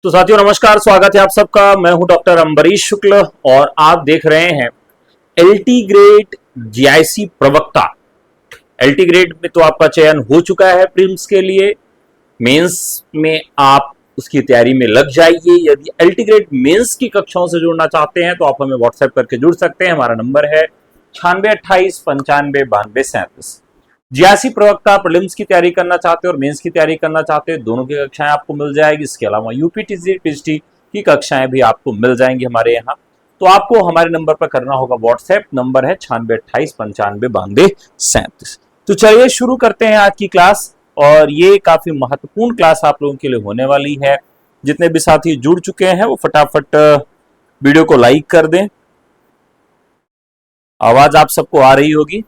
तो साथियों नमस्कार, स्वागत है आप सबका। मैं हूं डॉक्टर अम्बरीश शुक्ल और आप देख रहे हैं एलटी ग्रेड जीआईसी प्रवक्ता। एलटी ग्रेड में तो आपका चयन हो चुका है प्रीलिम्स के लिए। मेंस में आप उसकी तैयारी में लग जाइए। यदि एलटी ग्रेड मेंस की कक्षाओं से जुड़ना चाहते हैं तो आप हमें व्हाट्सएप करके जुड़ सकते हैं। हमारा नंबर है 9628959237। जीआईसी प्रवक्ता प्रीलिम्स की तैयारी करना चाहते हो और मेंस की तैयारी करना चाहते हो, दोनों की कक्षाएं आपको मिल जाएगी। इसके अलावा यूपीटीसी पीएचडी की कक्षाएं भी आपको मिल जाएंगी हमारे यहाँ। तो आपको हमारे नंबर पर करना होगा व्हाट्सएप, नंबर है 9628959237। तो चलिए शुरू करते हैं आज की क्लास। और ये काफी महत्वपूर्ण क्लास आप लोगों के लिए होने वाली है। जितने भी साथी जुड़ चुके हैं वो फटाफट वीडियो को लाइक कर दें। आवाज आप सबको आ रही होगी,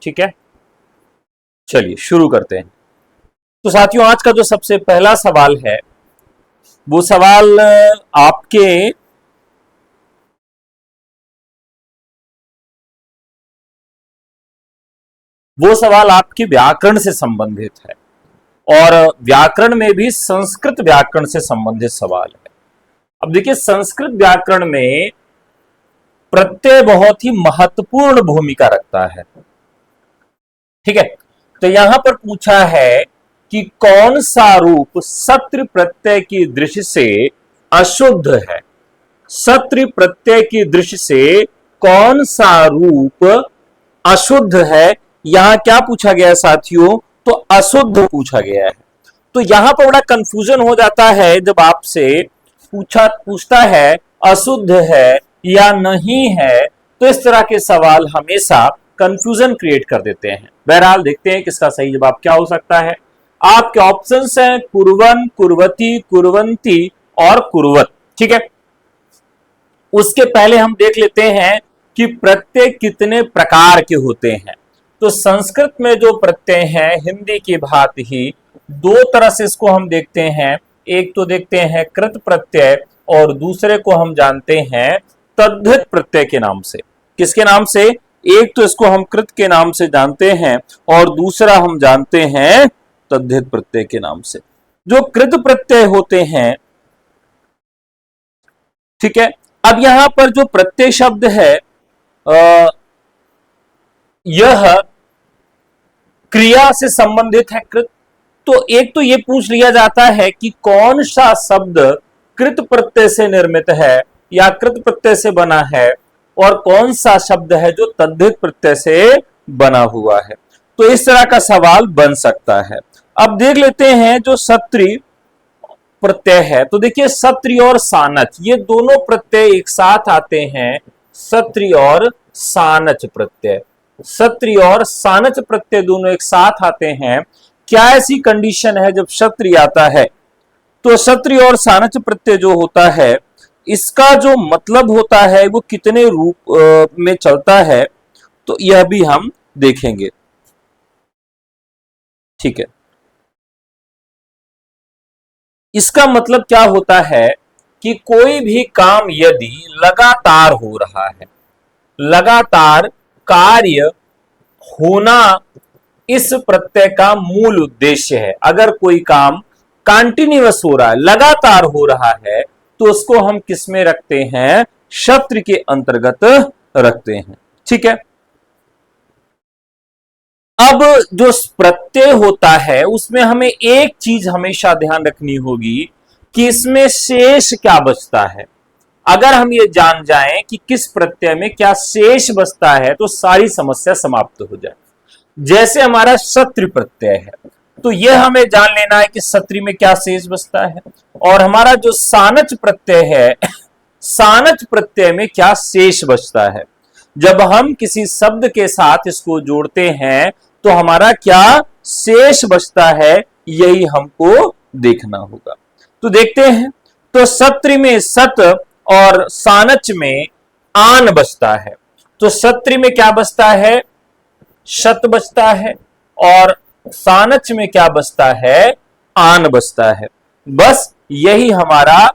ठीक है। चलिए शुरू करते हैं। तो साथियों आज का जो सबसे पहला सवाल है वो सवाल आपके व्याकरण से संबंधित है और व्याकरण में भी संस्कृत व्याकरण से संबंधित सवाल है। अब देखिए, संस्कृत व्याकरण में प्रत्यय बहुत ही महत्वपूर्ण भूमिका रखता है, ठीक है। तो यहां पर पूछा है कि कौन सा रूप सत्र प्रत्यय की दृष्टि से अशुद्ध है। सत्र प्रत्यय की दृष्टि से कौन सा रूप अशुद्ध है। यहां क्या पूछा गया है साथियों, तो अशुद्ध पूछा गया है। तो यहां पर बड़ा कंफ्यूजन हो जाता है जब आपसे पूछता है अशुद्ध है या नहीं है। तो इस तरह के सवाल हमेशा कंफ्यूजन क्रिएट कर देते हैं। बहरहाल देखते हैं किसका सही जवाब क्या हो सकता है। आपके ऑप्शंस हैं कुर्वन, कुर्वती, कुर्वंती और कुर्वत, ठीक है। उसके पहले हम देख लेते हैं कि प्रत्यय कितने प्रकार के होते हैं। तो संस्कृत में जो प्रत्यय हैं हिंदी की भांति ही दो तरह से इसको हम देखते हैं। एक तो देखते हैं कृत प्रत्यय और दूसरे को हम जानते हैं तद्धित प्रत्यय के नाम से। किसके नाम से? एक तो इसको हम कृत के नाम से जानते हैं और दूसरा हम जानते हैं तद्धित प्रत्यय के नाम से। जो कृत प्रत्यय होते हैं, ठीक है। अब यहां पर जो प्रत्यय शब्द है यह क्रिया से संबंधित है कृत। तो एक तो यह पूछ लिया जाता है कि कौन सा शब्द कृत प्रत्यय से निर्मित है या कृत प्रत्यय से बना है और कौन सा शब्द है जो तद्धित प्रत्यय से बना हुआ है। तो इस तरह का सवाल बन सकता है। अब देख लेते हैं जो सत्री प्रत्यय है। तो देखिए सत्री और सानच ये दोनों प्रत्यय एक साथ आते हैं। सत्री और सानच प्रत्यय, सत्री और सानच प्रत्यय दोनों एक साथ आते हैं। क्या ऐसी कंडीशन है जब सत्री आता है तो सत्री और सानच प्रत्यय जो होता है इसका जो मतलब होता है वो कितने रूप में चलता है, तो यह भी हम देखेंगे, ठीक है। इसका मतलब क्या होता है कि कोई भी काम यदि लगातार हो रहा है, लगातार कार्य होना इस प्रत्यय का मूल उद्देश्य है। अगर कोई काम कंटिन्यूअस हो रहा है, लगातार हो रहा है, तो उसको हम किस में रखते हैं? सत्र के अंतर्गत रखते हैं, ठीक है। अब जो प्रत्यय होता है उसमें हमें एक चीज हमेशा ध्यान रखनी होगी कि इसमें शेष क्या बचता है। अगर हम ये जान जाएं कि किस प्रत्यय में क्या शेष बचता है तो सारी समस्या समाप्त हो जाए। जैसे हमारा सत्र प्रत्यय है तो यह हमें जान लेना है कि सत्री में क्या शेष बचता है, और हमारा जो सानच प्रत्यय है सानच प्रत्यय में क्या शेष बचता है। जब हम किसी शब्द के साथ इसको जोड़ते हैं तो हमारा क्या शेष बचता है, यही हमको देखना होगा। तो देखते हैं। तो सत्र में सत और सानच में आन बचता है। तो सत्र में क्या बचता है? शत बचता है और सानच में क्या बचता है? आन बचता है। बस यही हमारा,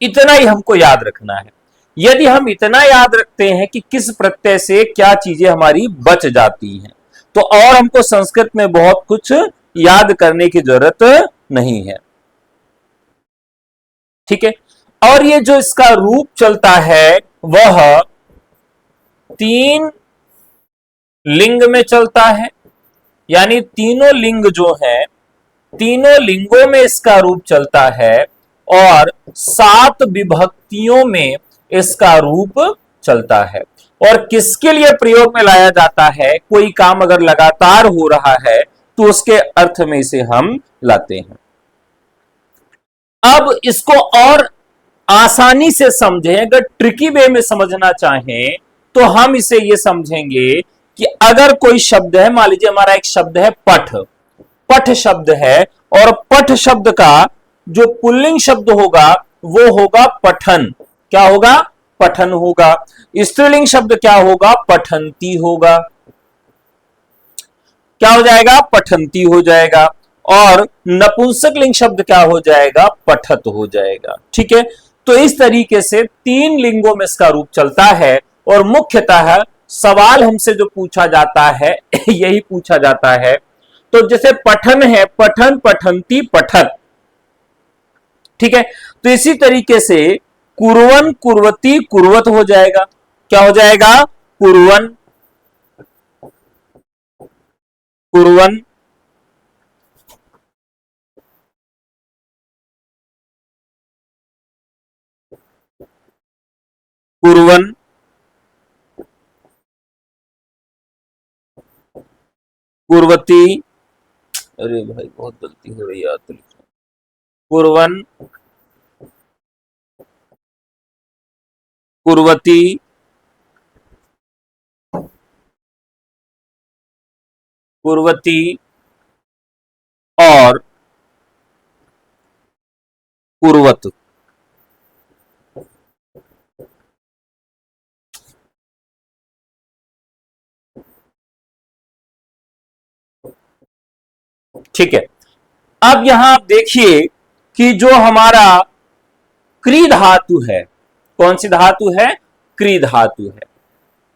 इतना ही हमको याद रखना है। यदि हम इतना याद रखते हैं कि किस प्रत्यय से क्या चीजें हमारी बच जाती हैं, तो और हमको संस्कृत में बहुत कुछ याद करने की जरूरत नहीं है। ठीक है। और ये जो इसका रूप चलता है वह 3 लिंग में चलता है, यानी तीनों लिंग जो है, तीनों लिंगों में इसका रूप चलता है और 7 विभक्तियों में इसका रूप चलता है। और किसके लिए प्रयोग में लाया जाता है? कोई काम अगर लगातार हो रहा है तो उसके अर्थ में इसे हम लाते हैं। अब इसको और आसानी से समझें, अगर ट्रिकी वे में समझना चाहें तो हम इसे ये समझेंगे कि अगर कोई शब्द है, मान लीजिए हमारा एक शब्द है पठ, पठ शब्द है, और पठ शब्द का जो पुल्लिंग शब्द होगा वो होगा पठन। क्या होगा? पठन होगा। स्त्रीलिंग शब्द क्या होगा? पठंती होगा। क्या हो जाएगा? पठंती हो जाएगा। और नपुंसक लिंग शब्द क्या हो जाएगा? पठत हो जाएगा। ठीक है। तो इस तरीके से 3 लिंगों में इसका रूप चलता है। और मुख्यतः सवाल हमसे जो पूछा जाता है यही पूछा जाता है। तो जैसे पठन है, पठन, पठंती, पठत। ठीक है। तो इसी तरीके से कुर्वन, कुर्वती, कुर्वत हो जाएगा। क्या हो जाएगा? कुर्वन, कुर्वन, कुर्वन, कुर्वती। अरे भाई बहुत गलती हो रही है यार। कुर्वन, कुर्वती, कुर्वती और कुर्वत। ठीक है। अब यहां आप देखिए कि जो हमारा क्री धातु है, कौन सी धातु है? क्री धातु है।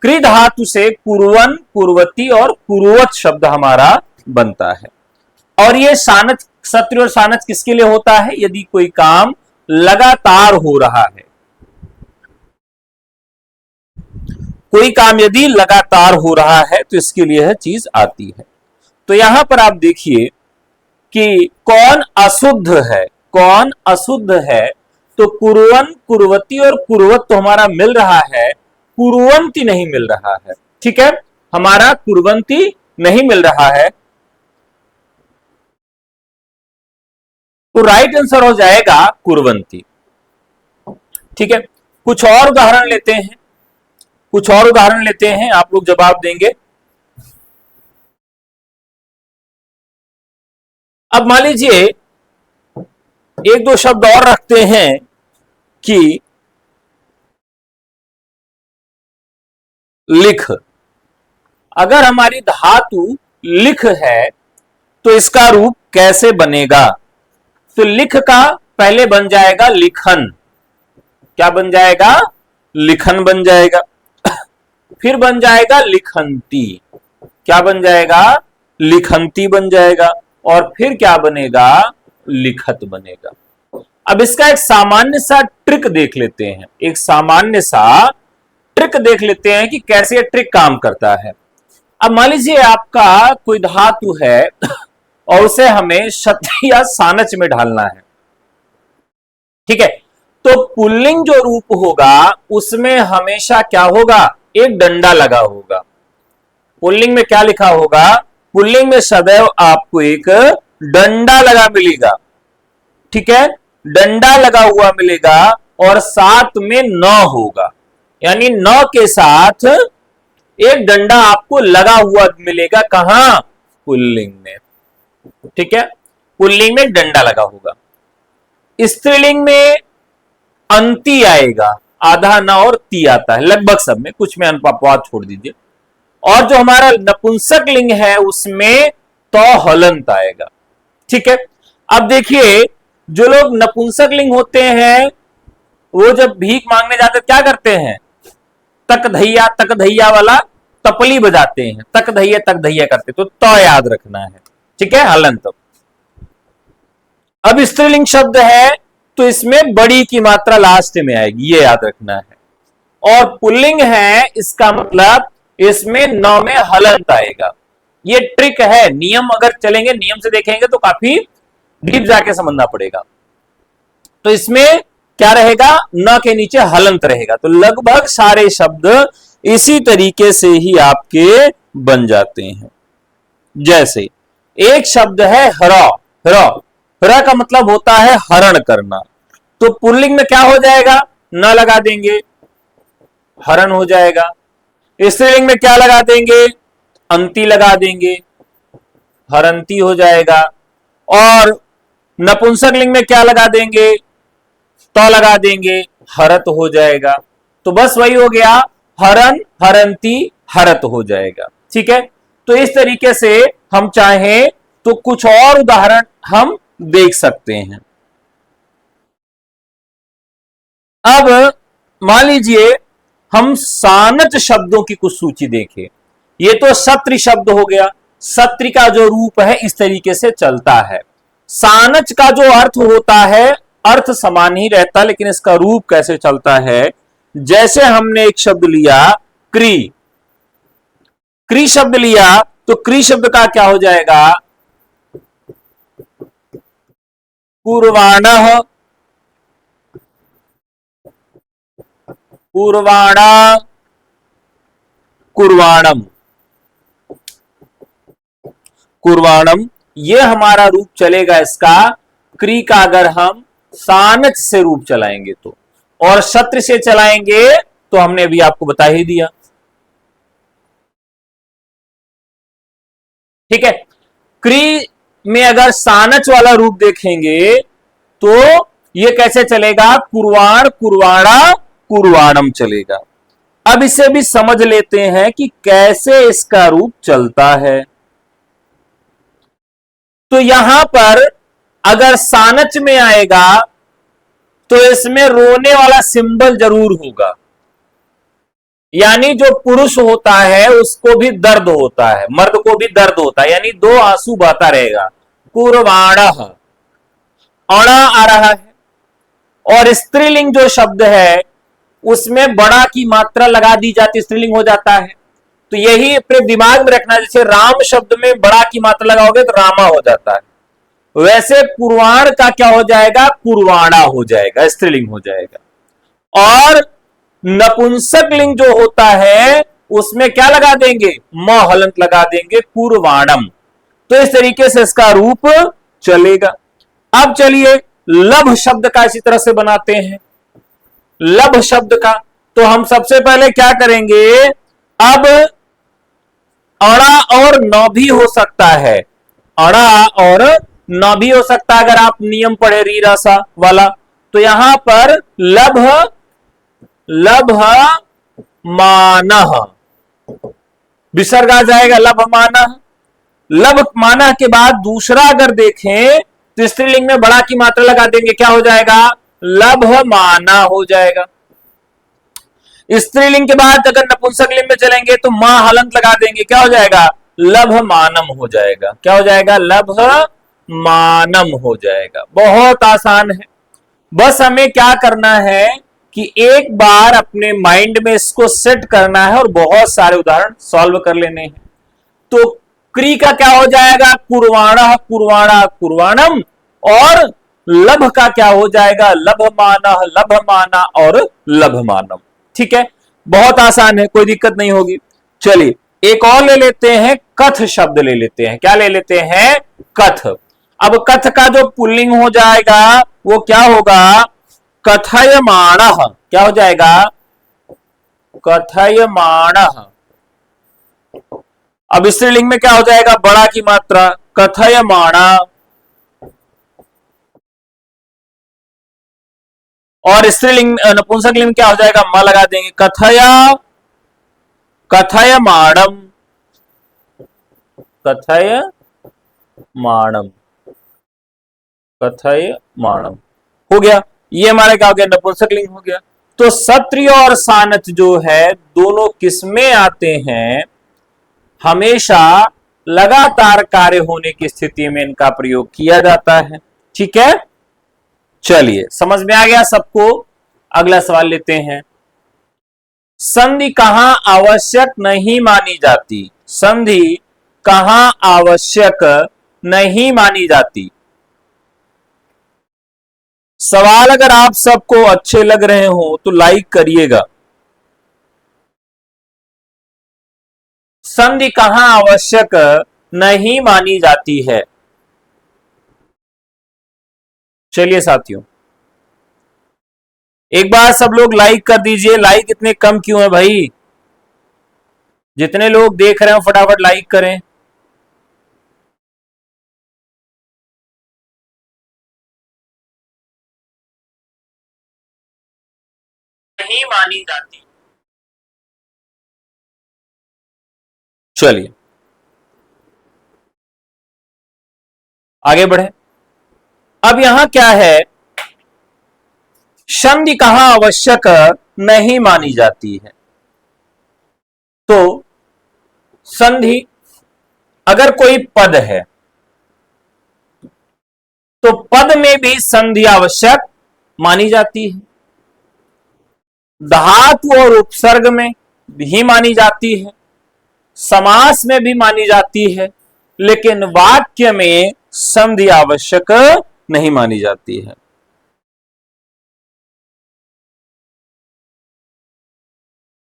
क्री धातु से कुर्वन, कुर्वती और कुर्वत शब्द हमारा बनता है। और ये सानच, सत्र और सानच किसके लिए होता है? यदि कोई काम लगातार हो रहा है, कोई काम यदि लगातार हो रहा है तो इसके लिए यह चीज आती है। तो यहां पर आप देखिए कि कौन अशुद्ध है, कौन अशुद्ध है? तो कुर्वन, कुर्वती और कुर्वत तो हमारा मिल रहा है, कुर्वंती नहीं मिल रहा है। ठीक है। हमारा कुर्वंती नहीं मिल रहा है। तो राइट आंसर हो जाएगा कुर्वंती। ठीक है। कुछ और उदाहरण लेते हैं, कुछ और उदाहरण लेते हैं, आप लोग जवाब देंगे। अब मान लीजिए एक दो शब्द और रखते हैं कि लिख। अगर हमारी धातु लिख है तो इसका रूप कैसे बनेगा? तो लिख का पहले बन जाएगा लिखन। क्या बन जाएगा? लिखन बन जाएगा। फिर बन जाएगा लिखंती। क्या बन जाएगा? लिखंती बन जाएगा। और फिर क्या बनेगा? लिखत बनेगा। अब इसका एक सामान्य सा ट्रिक देख लेते हैं, एक सामान्य सा ट्रिक देख लेते हैं कि कैसे ये ट्रिक काम करता है। अब मान लीजिए आपका कोई धातु है और उसे हमें शक्ति या सानच में ढालना है। ठीक है। तो पुल्लिंग जो रूप होगा उसमें हमेशा क्या होगा? एक डंडा लगा होगा। पुल्लिंग में क्या लिखा होगा? पुल्लिंग में सदैव आपको एक डंडा लगा मिलेगा। ठीक है। डंडा लगा हुआ मिलेगा और साथ में न होगा, यानी न के साथ एक डंडा आपको लगा हुआ मिलेगा। कहां? पुल्लिंग में। ठीक है। पुल्लिंग में डंडा लगा होगा। स्त्रीलिंग में अंती आएगा, आधा न और ती आता है लगभग सब में, कुछ में अनुपात छोड़ दीजिए। और जो हमारा नपुंसक लिंग है उसमें तो हलंत आएगा। ठीक है। अब देखिए जो लोग नपुंसक लिंग होते हैं वो जब भीख मांगने जाते क्या करते हैं? तक धैया वाला तपली बजाते हैं, तक धैया करते। तो याद रखना है। ठीक है। हलंत। अब स्त्रीलिंग शब्द है तो इसमें बड़ी की मात्रा लास्ट में आएगी, ये याद रखना है। और पुल्लिंग है, इसका मतलब इसमें न में हलंत आएगा। ये ट्रिक है, नियम अगर चलेंगे, नियम से देखेंगे तो काफी डीप जाके समझना पड़ेगा। तो इसमें क्या रहेगा, न के नीचे हलंत रहेगा। तो लगभग सारे शब्द इसी तरीके से ही आपके बन जाते हैं। जैसे एक शब्द है हरा, हरा, हरा का मतलब होता है हरण करना। तो पुल्लिंग में क्या हो जाएगा, न लगा देंगे, हरण हो जाएगा। स्त्रीलिंग में क्या लगा देंगे, अंती लगा देंगे, हरंती हो जाएगा। और नपुंसक लिंग में क्या लगा देंगे, तो लगा देंगे, हरत हो जाएगा। तो बस वही हो गया, हरन, हरंती, हरत हो जाएगा। ठीक है, तो इस तरीके से हम चाहें तो कुछ और उदाहरण हम देख सकते हैं। अब मान लीजिए हम सानच शब्दों की कुछ सूची देखें। ये तो सत्री शब्द हो गया, सत्री का जो रूप है इस तरीके से चलता है। सानच का जो अर्थ होता है, अर्थ समान ही रहता, लेकिन इसका रूप कैसे चलता है। जैसे हमने एक शब्द लिया क्री, क्री शब्द लिया, तो क्री शब्द का क्या हो जाएगा, कुर्वाणः, कुर्वाणा, कुर्वाणम, कुर्वाणम, ये हमारा रूप चलेगा इसका। क्री का अगर हम सानच से रूप चलाएंगे तो, और शत्र से चलाएंगे तो हमने अभी आपको बता ही दिया। ठीक है, क्री में अगर सानच वाला रूप देखेंगे तो ये कैसे चलेगा, कुर्वाण, कुर्वाणा, कुर्वाणम चलेगा। अब इसे भी समझ लेते हैं कि कैसे इसका रूप चलता है। तो यहां पर अगर सानच में आएगा तो इसमें रोने वाला सिंबल जरूर होगा, यानी जो पुरुष होता है उसको भी दर्द होता है, मर्द को भी दर्द होता है, यानी दो आंसू बहता रहेगा। कुर्वाणः, अणा आ रहा है। और स्त्रीलिंग जो शब्द है उसमें बड़ा की मात्रा लगा दी जाती, स्त्रीलिंग हो जाता है। तो यही अपने दिमाग में रखना, जैसे राम शब्द में बड़ा की मात्रा लगाओगे तो रामा हो जाता है, वैसे कुर्वाण का क्या हो जाएगा, कुर्वाणा हो जाएगा, स्त्रीलिंग हो जाएगा। और नपुंसक लिंग जो होता है उसमें क्या लगा देंगे, म हलंत लगा देंगे, कुर्वाणम। तो इस तरीके से इसका रूप चलेगा। अब चलिए लभ शब्द का इसी तरह से बनाते हैं। लभ शब्द का तो हम सबसे पहले क्या करेंगे, अब अड़ा और न भी हो सकता है, अड़ा और न भी हो सकता है अगर आप नियम पढ़े री रसा वाला। तो यहां पर लभ, लभ मानः, विसर्ग आ जाएगा, लभ मानः। लभ मानः के बाद दूसरा अगर देखें तो स्त्रीलिंग में बड़ा की मात्रा लगा देंगे, क्या हो जाएगा, लभ माना हो जाएगा। स्त्रीलिंग के बाद अगर नपुंसक लिंग में चलेंगे तो मां हलंत लगा देंगे, क्या हो जाएगा, लभ मानम हो जाएगा। क्या हो जाएगा, लभ मानम हो जाएगा। बहुत आसान है, बस हमें क्या करना है कि एक बार अपने माइंड में इसको सेट करना है और बहुत सारे उदाहरण सॉल्व कर लेने हैं। तो क्री का क्या हो जाएगा, कुर्वाणः, कुर्वाणा, कुर्वाणम। और लभ का क्या हो जाएगा, लभमानः, लभमाना और लभमानम। ठीक है, बहुत आसान है, कोई दिक्कत नहीं होगी। चलिए एक और ले लेते हैं, कथ शब्द ले लेते हैं। क्या ले लेते हैं, कथ। अब कथ का जो पुल्लिंग हो जाएगा वो क्या होगा, कथयमाणः। क्या हो जाएगा, कथयमाणः। अब स्त्रीलिंग में क्या हो जाएगा, बड़ा की मात्रा, कथयमाणा। और स्त्रीलिंग नपुंसक लिंग क्या हो जाएगा, म लगा देंगे, कथया, कथयमाणम, कथयमाणम, कथयमाणम हो गया। ये हमारे क्या हो गया, नपुंसक लिंग हो गया। तो सत्रिय और सानच जो है दोनों किसमें आते हैं, हमेशा लगातार कार्य होने की स्थिति में इनका प्रयोग किया जाता है। ठीक है, चलिए, समझ में आ गया सबको। अगला सवाल लेते हैं। संधि कहां आवश्यक नहीं मानी जाती? संधि कहां आवश्यक नहीं मानी जाती? सवाल अगर आप सबको अच्छे लग रहे हो तो लाइक करिएगा। संधि कहां आवश्यक नहीं मानी जाती है? चलिए साथियों, एक बार सब लोग लाइक कर दीजिए। लाइक इतने कम क्यों है भाई? जितने लोग देख रहे हो फटाफट लाइक करें। नहीं मानी जाती। चलिए आगे बढ़े। अब यहां क्या है, संधि कहां आवश्यक नहीं मानी जाती है? तो संधि, अगर कोई पद है तो पद में भी संधि आवश्यक मानी जाती है। धातु और उपसर्ग में भी मानी जाती है, समास में भी मानी जाती है, लेकिन वाक्य में संधि आवश्यक नहीं मानी जाती है।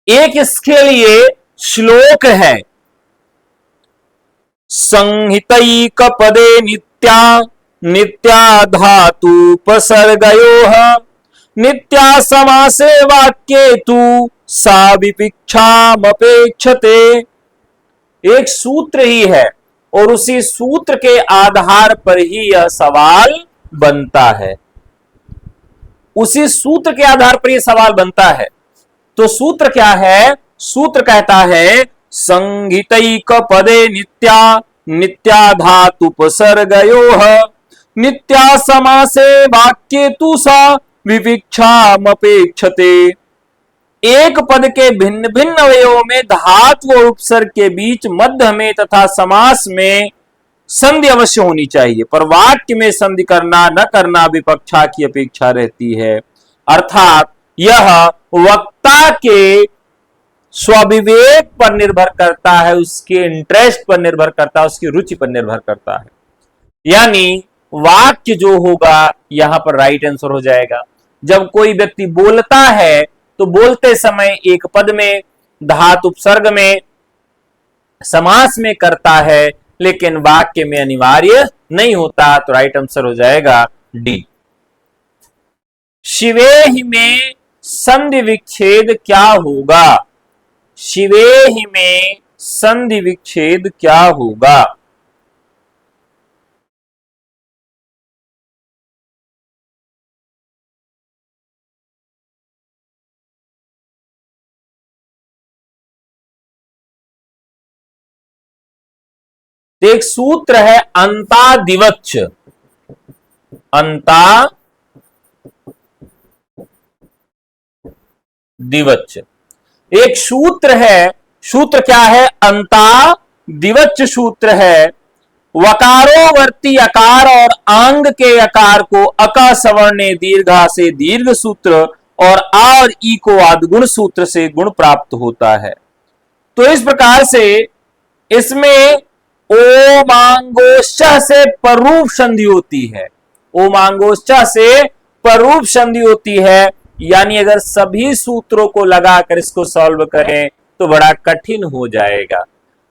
एक इसके लिए श्लोक है। संहितैक पदे नित्या नित्या धातुपसर्गयोः नित्या समासे वाक्ये तु सा विपिक्षामपेक्षते। एक सूत्र ही है और उसी सूत्र के आधार पर ही यह सवाल बनता है। उसी सूत्र के आधार पर यह सवाल बनता है। तो सूत्र क्या है? सूत्र कहता है संहितैक पदे नित्या नित्या धातुपसर्गयोः नित्या समासे वाक्ये तु सा विविक्षामपेक्षते। एक पद के भिन्न भिन्न अवयवों में धातु और उपसर्ग के बीच मध्य में तथा समास में संधि अवश्य होनी चाहिए, पर वाक्य में संधि करना न करना विपक्षा की अपेक्षा रहती है। अर्थात यह वक्ता के स्वविवेक पर निर्भर करता है, उसके इंटरेस्ट पर निर्भर करता है, उसकी रुचि पर निर्भर करता है। यानी वाक्य जो होगा यहां पर राइट आंसर हो जाएगा। जब कोई व्यक्ति बोलता है तो बोलते समय एक पद में, धातु उपसर्ग में, समास में करता है, लेकिन वाक्य में अनिवार्य नहीं होता। तो राइट आंसर हो जाएगा डी। शिवेहि में संधि विच्छेद क्या होगा? शिवेहि में संधि विच्छेद क्या होगा? एक सूत्र है अंतादिवच्च। अंतादिवच्च एक सूत्र है। सूत्र क्या है? अंतादिवच्च सूत्र है। वकारोवर्ती अकार और आंग के अकार को अका सवर्णे दीर्घा से दीर्घ सूत्र और आ और ई को आद्गुण सूत्र से गुण प्राप्त होता है। तो इस प्रकार से इसमें ओमांगोश्च से परूप संधि होती है। ओमांगोश्च से परूप संधि होती है। यानी अगर सभी सूत्रों को लगाकर इसको सॉल्व करें तो बड़ा कठिन हो जाएगा।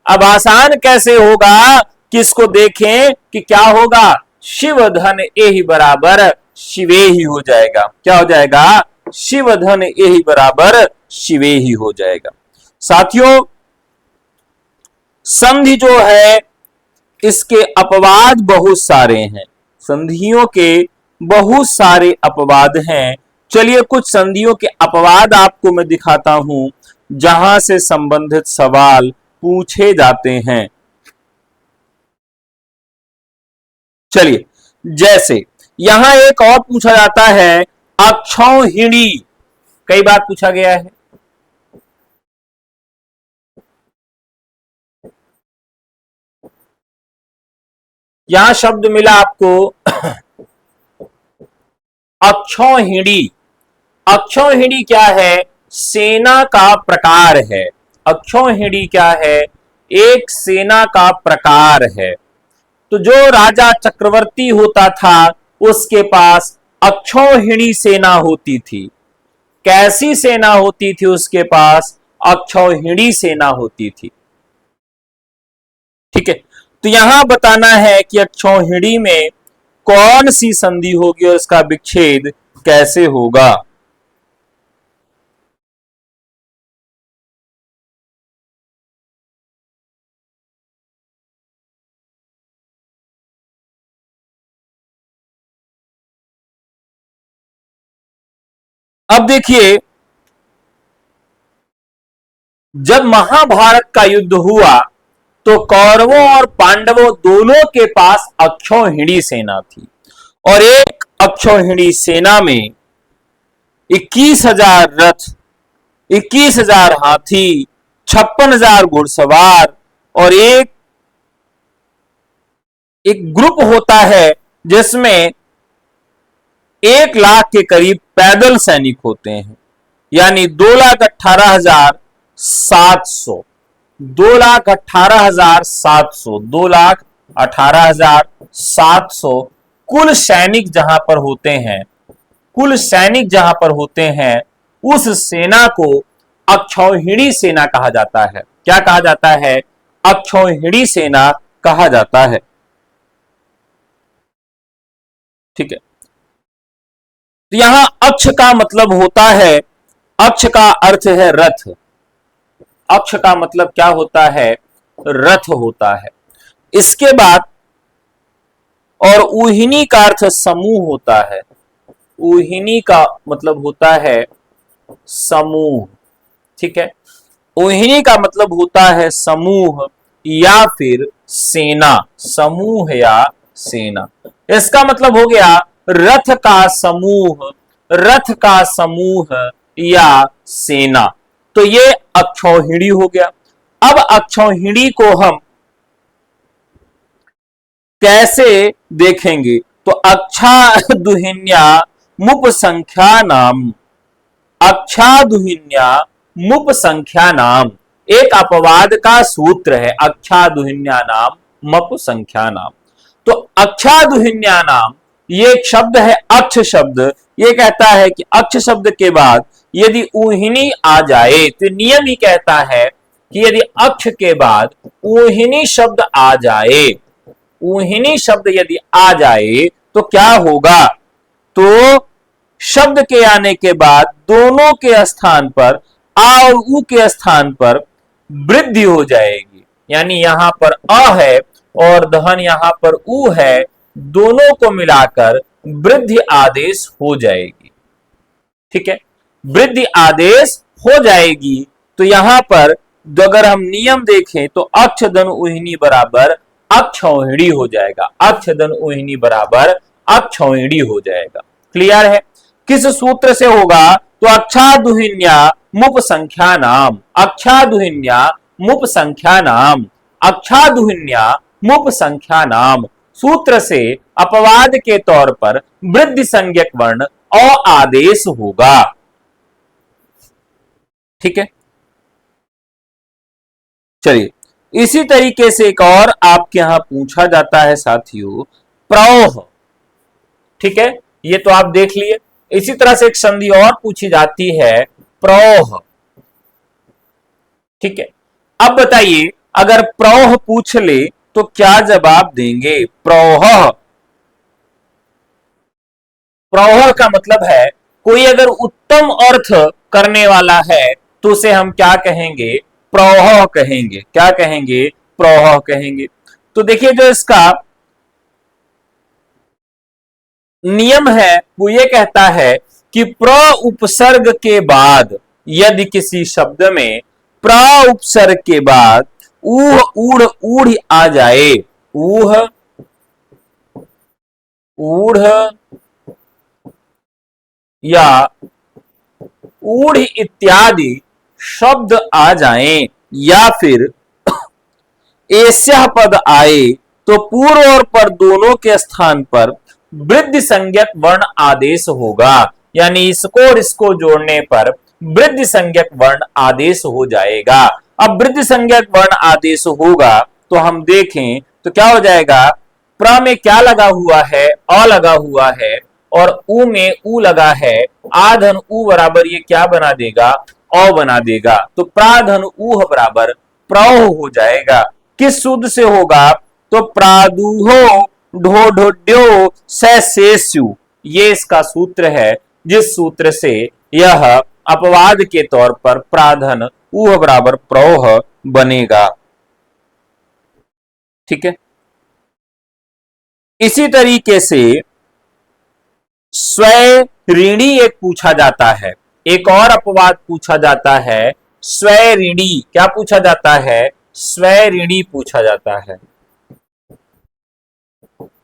अब आसान कैसे होगा कि इसको देखें कि क्या होगा। शिव धन एहि बराबर शिवे ही हो जाएगा। क्या हो जाएगा? शिव धन एहि बराबर शिवे ही हो जाएगा। साथियों, संधि जो है इसके अपवाद बहुत सारे हैं। संधियों के बहुत सारे अपवाद हैं। चलिए कुछ संधियों के अपवाद आपको मैं दिखाता हूं जहां से संबंधित सवाल पूछे जाते हैं। चलिए, जैसे यहां एक और पूछा जाता है अक्षौहिणी। कई बार पूछा गया है। यहां शब्द मिला आपको अक्षौहिणी। अक्षौहिणी क्या है? सेना का प्रकार है। अक्षौहिणी क्या है? एक सेना का प्रकार है। तो जो राजा चक्रवर्ती होता था उसके पास अक्षौहिणी सेना होती थी। कैसी सेना होती थी उसके पास? अक्षौहिणी सेना होती थी। ठीक है, तो यहां बताना है कि अक्षौहिणी में कौन सी संधि होगी और इसका विच्छेद कैसे होगा। अब देखिए, जब महाभारत का युद्ध हुआ तो कौरवों और पांडवों दोनों के पास अक्षौहिणी सेना थी और एक अक्षौहिणी सेना में 21,000 रथ, 21,000 हाथी, 56,000 घुड़सवार और एक ग्रुप होता है जिसमें 1 लाख के करीब पैदल सैनिक होते हैं, यानी 2,18,700, 2,18,700, 2,18,700 कुल सैनिक जहां पर होते हैं, कुल सैनिक जहां पर होते हैं, उस सेना को अक्षौहिणी सेना कहा जाता है। क्या कहा जाता है? अक्षौहिणी सेना कहा जाता है। ठीक है, तो यहां अक्ष का मतलब होता है, अक्ष का अर्थ है रथ। अक्ष का मतलब क्या होता है? रथ होता है। इसके बाद और ऊहिनी का अर्थ समूह होता है। ऊहिनी का मतलब होता है समूह। ठीक है, ऊहिनी का मतलब होता है समूह या फिर सेना, समूह या सेना। इसका मतलब हो गया रथ का समूह, रथ का समूह या सेना। तो ये अक्षौहिणी हो गया। अब अक्षौहिणी को हम कैसे देखेंगे? तो अक्षादुहिन्या मुप संख्या नाम, अक्षादुहिन्या मुप संख्या नाम एक अपवाद का सूत्र है। अक्षादुहिन्या नाम मप संख्या नाम। तो अक्षादुहिन्या नाम ये एक शब्द है, अक्ष शब्द। ये कहता है कि अक्ष शब्द के बाद यदि ऊहिनी आ जाए तो नियम ही कहता है कि यदि अक्ष के बाद ऊहिनी शब्द आ जाए, ऊहिनी शब्द यदि आ जाए तो क्या होगा? तो शब्द के आने के बाद दोनों के स्थान पर आ और उ के स्थान पर वृद्धि हो जाएगी। यानी यहां पर अ है और दहन यहां पर उ है, दोनों को मिलाकर वृद्धि आदेश हो जाएगी। ठीक है, वृद्धि आदेश हो जाएगी। तो यहां पर अगर हम नियम देखें तो अक्ष धन ऊहिनी बराबर अक्षौहिणी हो जाएगा। अक्ष धन ऊहिनी बराबर अक्षौहिणी हो जाएगा। क्लियर है? किस सूत्र से होगा? तो अक्षादुहिन्या मुप संख्या नाम, अक्षादुहिन्या मुप संख्या नाम, अक्षादुहिन्या मुप संख्या नाम सूत्र से अपवाद के तौर पर वृद्धि संज्ञक वर्ण अ आदेश होगा। ठीक है, चलिए इसी तरीके से एक और आपके यहां पूछा जाता है साथियों, प्रौह। ठीक है, ये तो आप देख लिए। इसी तरह से एक संधि और पूछी जाती है, प्रौह। ठीक है, अब बताइए अगर प्रौह पूछ ले तो क्या जवाब देंगे? प्रौह, प्रौह का मतलब है कोई अगर उत्तम अर्थ करने वाला है तो उसे हम क्या कहेंगे? प्रौह कहेंगे। क्या कहेंगे? प्रौह कहेंगे। तो देखिए जो इसका नियम है वो ये कहता है कि प्र उपसर्ग के बाद यदि किसी शब्द में प्र उपसर्ग के बाद ऊह ऊढ़ ऊढ़ आ जाए, ऊह ऊढ़ या ऊढ़ इत्यादि शब्द आ जाएं या फिर एस्या पद आए तो पूर्व और पर दोनों के स्थान पर वृद्धि संज्ञक वर्ण आदेश होगा, यानी इसको और इसको जोड़ने पर वृद्धि संज्ञक वर्ण आदेश हो जाएगा। अब वृद्धि संज्ञक वर्ण आदेश होगा तो हम देखें तो क्या हो जाएगा, प्र में क्या लगा हुआ है, अ लगा हुआ है, और उ में उ लगा है, आधन उ बराबर ये क्या बना देगा, अ बना देगा। तो प्राधन ऊह बराबर प्रौह हो जाएगा। किस सूत्र से होगा, तो प्रादुहो ढो ढोड्यो शेषु, ये इसका सूत्र है, जिस सूत्र से यह अपवाद के तौर पर प्राधन ऊह बराबर प्रौह बनेगा। ठीक है। इसी तरीके से स्वय ऋणी एक पूछा जाता है, एक और अपवाद पूछा जाता है स्वय ऋणी। क्या पूछा जाता है, स्वय ऋणी पूछा जाता है।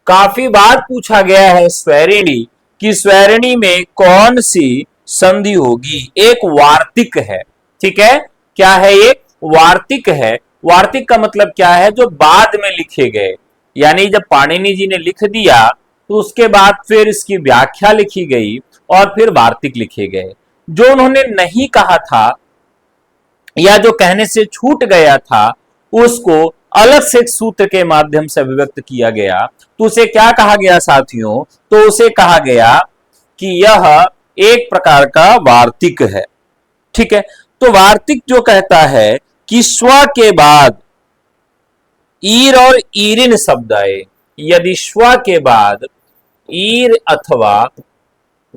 काफी बार पूछा गया है स्वय ऋणी कि स्वय ऋणी में कौन सी संधि होगी। एक वार्तिक है, ठीक है, क्या है, एक वार्तिक है। वार्तिक का मतलब क्या है, जो बाद में लिखे गए, यानी जब पाणिनि जी ने लिख दिया तो उसके बाद फिर इसकी व्याख्या लिखी गई और फिर वार्तिक लिखे गए। जो उन्होंने नहीं कहा था या जो कहने से छूट गया था उसको अलग से एक सूत्र के माध्यम से अभिव्यक्त किया गया। तो उसे क्या कहा गया साथियों, तो उसे कहा गया कि यह एक प्रकार का वार्तिक है। ठीक है। तो वार्तिक जो कहता है कि स्व के बाद ईर और ईरिन शब्द आए, यदि स्व के बाद ईर अथवा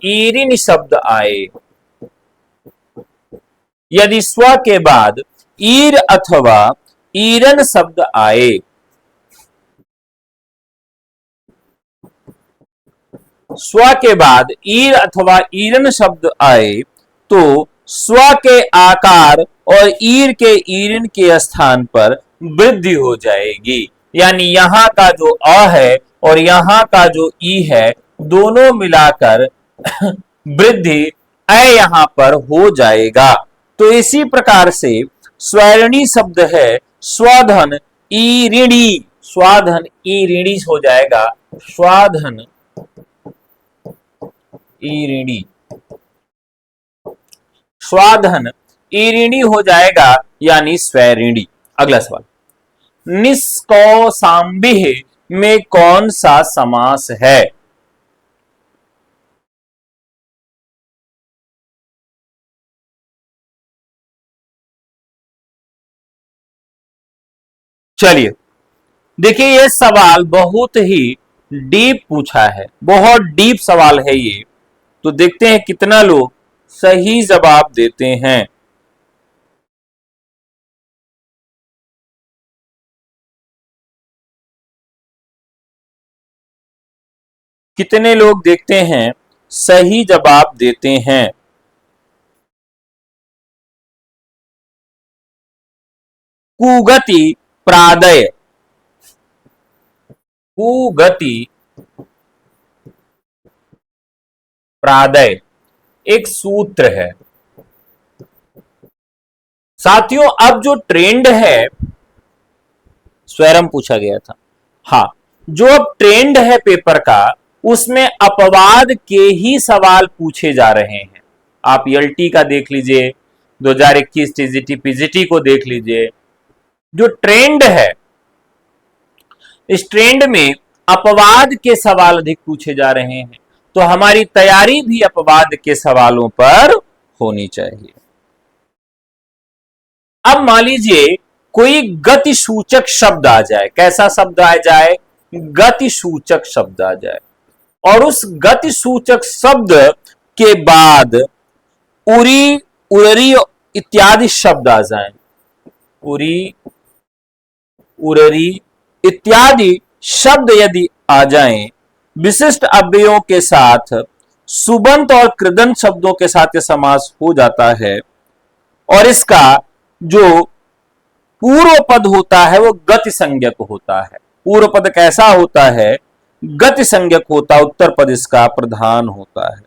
ईरिन शब्द आए, यदि स्व के बाद ईर अथवा ईरन शब्द आए, स्व के बाद ईर अथवा ईरन शब्द आए तो स्व के आकार और ईर के ईरिन के स्थान पर वृद्धि हो जाएगी। यानी यहां का जो अ है और यहां का जो ई है, दोनों मिलाकर वृद्धि अ यहां पर हो जाएगा। तो इसी प्रकार से स्वैरिणी शब्द है स्वाधन ई ऋणी, स्वाधन ई ऋणी हो जाएगा, स्वाधन ई ऋणी, स्वाधन ई ऋणी हो जाएगा, यानी स्वैरिणी। अगला सवाल, निष्कौशाम्बी में कौन सा समास है। चलिए देखिए, यह सवाल बहुत ही डीप पूछा है, बहुत डीप सवाल है ये। तो देखते हैं कितना लोग सही जवाब देते हैं। कितने लोग देखते हैं सही जवाब देते हैं। कुगति प्रादय, कुगति प्रादय एक सूत्र है साथियों। अब जो ट्रेंड है, स्वयं पूछा गया था, हाँ, जो अब ट्रेंड है पेपर का, उसमें अपवाद के ही सवाल पूछे जा रहे हैं। आप एलटी का देख लीजिए, 2021 टीजीटी पीजीटी को देख लीजिए। जो ट्रेंड है, इस ट्रेंड में अपवाद के सवाल अधिक पूछे जा रहे हैं। तो हमारी तैयारी भी अपवाद के सवालों पर होनी चाहिए। अब मान लीजिए कोई गति सूचक शब्द आ जाए, कैसा शब्द आ जाए, गति सूचक शब्द आ जाए, और उस गति सूचक शब्द के बाद उरी, उररी इत्यादि शब्द आ जाएं, उरी, उररी इत्यादि शब्द यदि आ जाएं, विशिष्ट अव्ययों के साथ सुबंत और कृदंत शब्दों के साथ यह समास हो जाता है। और इसका जो पूर्व पद होता है वो गति संज्ञक होता है। पूर्व पद कैसा होता है, गति संज्ञक होता है, उत्तर पद इसका प्रधान होता है।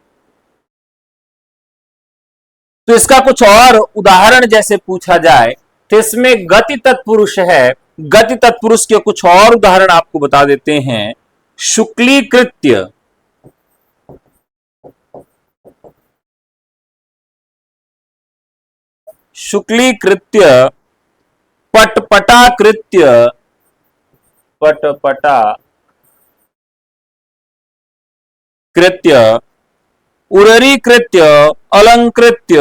तो इसका कुछ और उदाहरण जैसे पूछा जाए तो इसमें गति तत्पुरुष है, गति तत्पुरुष के कुछ और उदाहरण आपको बता देते हैं। शुक्लीकृत्य, शुक्लीकृत्य पटपटाकृत्य पटपटा कृत्य उररीकृत्य अलंकृत्य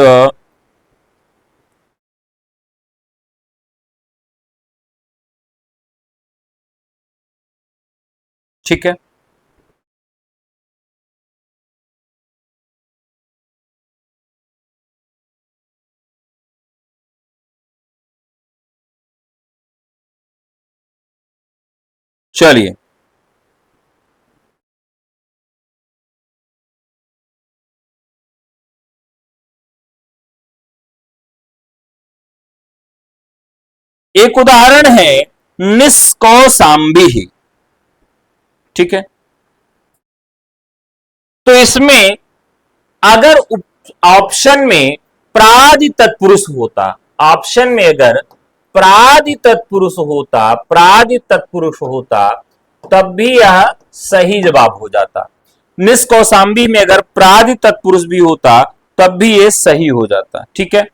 ठीक है। चलिए एक उदाहरण है निष्कौशाम्बी, ठीक है। तो इसमें अगर ऑप्शन में प्रादि तत्पुरुष होता, ऑप्शन में अगर प्रादि तत्पुरुष होता तब भी यह सही जवाब हो जाता। निष्कौशाम्बी में अगर प्रादि तत्पुरुष भी होता तब भी ये सही हो जाता, ठीक है।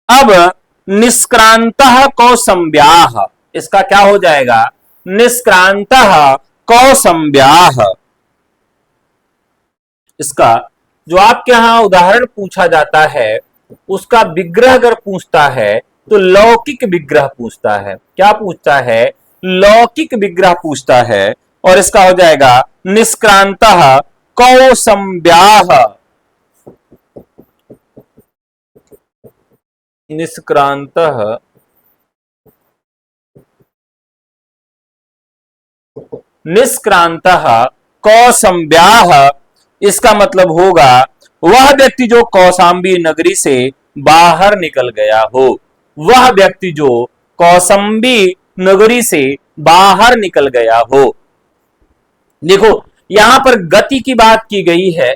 अब निष्क्रांतः कौसंब्याः, इसका क्या हो जाएगा? निष्क्रांतः कौसंब्याः। इसका जो आपके यहां उदाहरण पूछा जाता है उसका विग्रह अगर पूछता है तो लौकिक विग्रह पूछता है। क्या पूछता है? लौकिक विग्रह पूछता है। और इसका हो जाएगा निष्क्रांतः कौसंब्याः। निष्क्रांतः निष्क्रांतः कौसंब्याः, इसका मतलब होगा वह व्यक्ति जो कौशाम्बी नगरी से बाहर निकल गया हो। वह व्यक्ति जो कौशाम्बी नगरी से बाहर निकल गया हो। देखो यहां पर गति की बात की गई है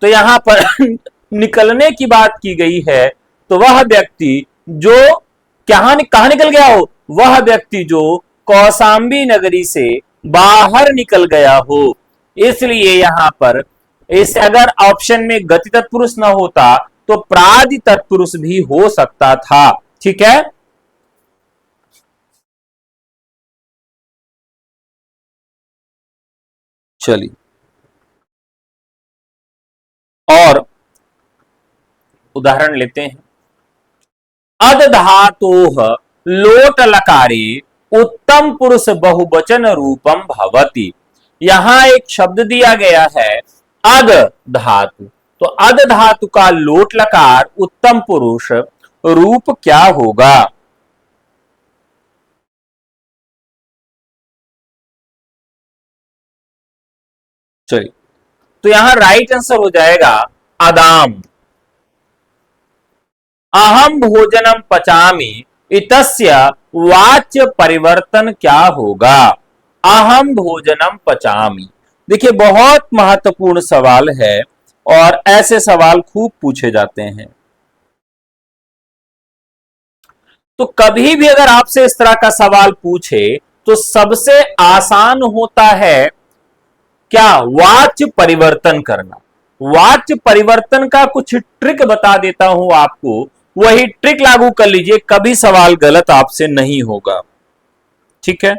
तो यहां पर निकलने की बात की गई है। तो वह व्यक्ति जो कहां निकल गया हो? वह व्यक्ति जो कौशाम्बी नगरी से बाहर निकल गया हो। इसलिए यहां पर इस अगर ऑप्शन में गति तत्पुरुष न होता तो प्रादि तत्पुरुष भी हो सकता था, ठीक है। चलिए और उदाहरण लेते हैं। अद धातोः लोट लकारे उत्तम पुरुष बहुवचन रूपम भवति। यहां एक शब्द दिया गया है अद धातु। तो अद धातु का लोट लकार उत्तम पुरुष रूप क्या होगा? चलिए तो यहां राइट आंसर हो जाएगा अदाम। अहम भोजनम पचामी इतस्य वाच्य परिवर्तन क्या होगा? अहम भोजनम पचामी। देखिए बहुत महत्वपूर्ण सवाल है और ऐसे सवाल खूब पूछे जाते हैं। तो कभी भी अगर आपसे इस तरह का सवाल पूछे तो सबसे आसान होता है क्या? वाच्य परिवर्तन करना। वाच्य परिवर्तन का कुछ ट्रिक बता देता हूं आपको, वही ट्रिक लागू कर लीजिए, कभी सवाल गलत आपसे नहीं होगा, ठीक है।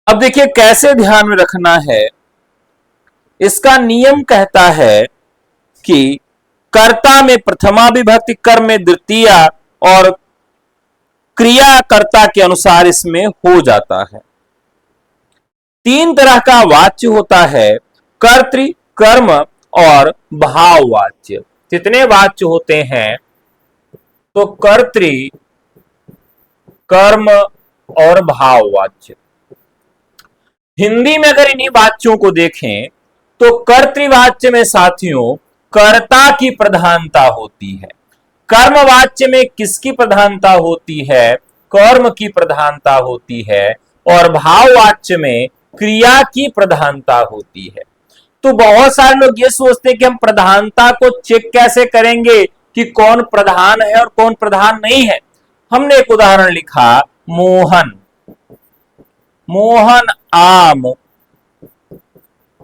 अब देखिए कैसे ध्यान में रखना है। इसका नियम कहता है कि कर्ता में प्रथमा विभक्ति, कर्म में द्वितीया और क्रियाकर्ता के अनुसार इसमें हो जाता है। तीन तरह का वाच्य होता है, कर्तृ, कर्म और भाववाच्य। कितने वाच्य होते हैं? तो कर्तृ, कर्म और भाववाच्य। हिंदी में अगर इन्हीं वाच्यों को देखें तो कर्तृवाच्य में साथियों कर्ता की प्रधानता होती है। कर्मवाच्य में किसकी प्रधानता होती है? कर्म की प्रधानता होती है। और भाववाच्य में क्रिया की प्रधानता होती है। तो बहुत सारे लोग ये सोचते हैं कि हम प्रधानता को चेक कैसे करेंगे कि कौन प्रधान है और कौन प्रधान नहीं है। हमने एक उदाहरण लिखा, मोहन। मोहन आम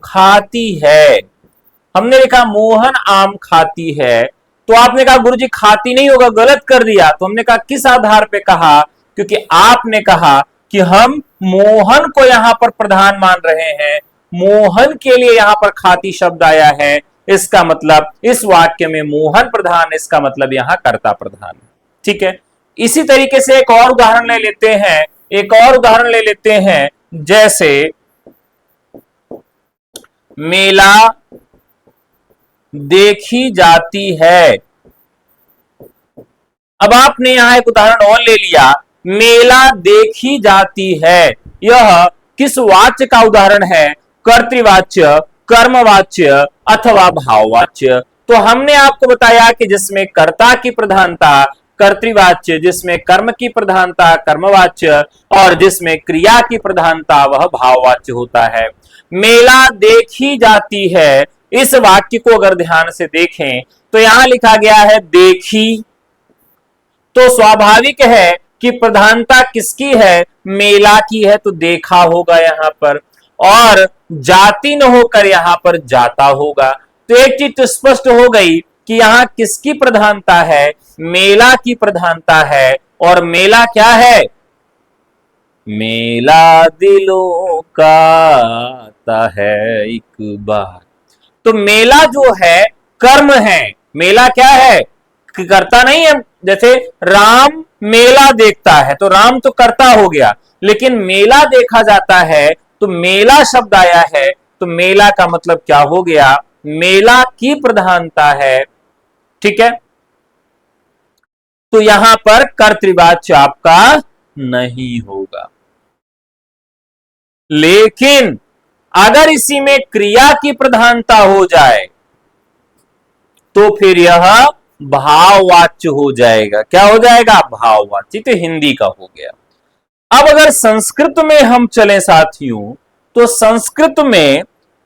खाती है। हमने लिखा मोहन आम खाती है, तो आपने कहा गुरुजी खाती नहीं होगा, गलत कर दिया। तो हमने कहा किस आधार पे कहा, क्योंकि आपने कहा कि हम मोहन को यहां पर प्रधान मान रहे हैं, मोहन के लिए यहां पर खाती शब्द आया है, इसका मतलब इस वाक्य में मोहन प्रधान, इसका मतलब यहां कर्ता प्रधान। ठीक है, इसी तरीके से एक और उदाहरण ले लेते हैं, एक और उदाहरण ले लेते हैं, जैसे मेला देखी जाती है। अब आपने यहां एक उदाहरण और ले लिया, मेला देखी जाती है, यह किस वाच्य का उदाहरण है, कर्तृवाच्य, कर्मवाच्य अथवा भाववाच्य। तो हमने आपको बताया कि जिसमें कर्ता की प्रधानता कर्तृवाच्य, जिसमें कर्म की प्रधानता कर्मवाच्य और जिसमें क्रिया की प्रधानता वह भाववाच्य होता है। मेला देखी जाती है, इस वाक्य को अगर ध्यान से देखें तो यहां लिखा गया है देखी, तो स्वाभाविक है कि प्रधानता किसकी है, मेला की है, तो देखा होगा यहां पर, और जाति न होकर यहां पर जाता होगा। तो एक चीज तो स्पष्ट हो गई कि यहां किसकी प्रधानता है, मेला की प्रधानता है। और मेला क्या है, मेला दिलों का आता है एक बार। तो मेला जो है कर्म है, मेला क्या है, करता नहीं है। जैसे राम मेला देखता है, तो राम तो करता हो गया, लेकिन मेला देखा जाता है, तो मेला शब्द आया है, तो मेला का मतलब क्या हो गया, मेला की प्रधानता है। ठीक है, तो यहां पर कर्तृवाच्य आपका नहीं होगा। लेकिन अगर इसी में क्रिया की प्रधानता हो जाए तो फिर यह भाववाच्य हो जाएगा। क्या हो जाएगा, भाववाच्य। तो हिंदी का हो गया। अब अगर संस्कृत में हम चलें साथियों, तो संस्कृत में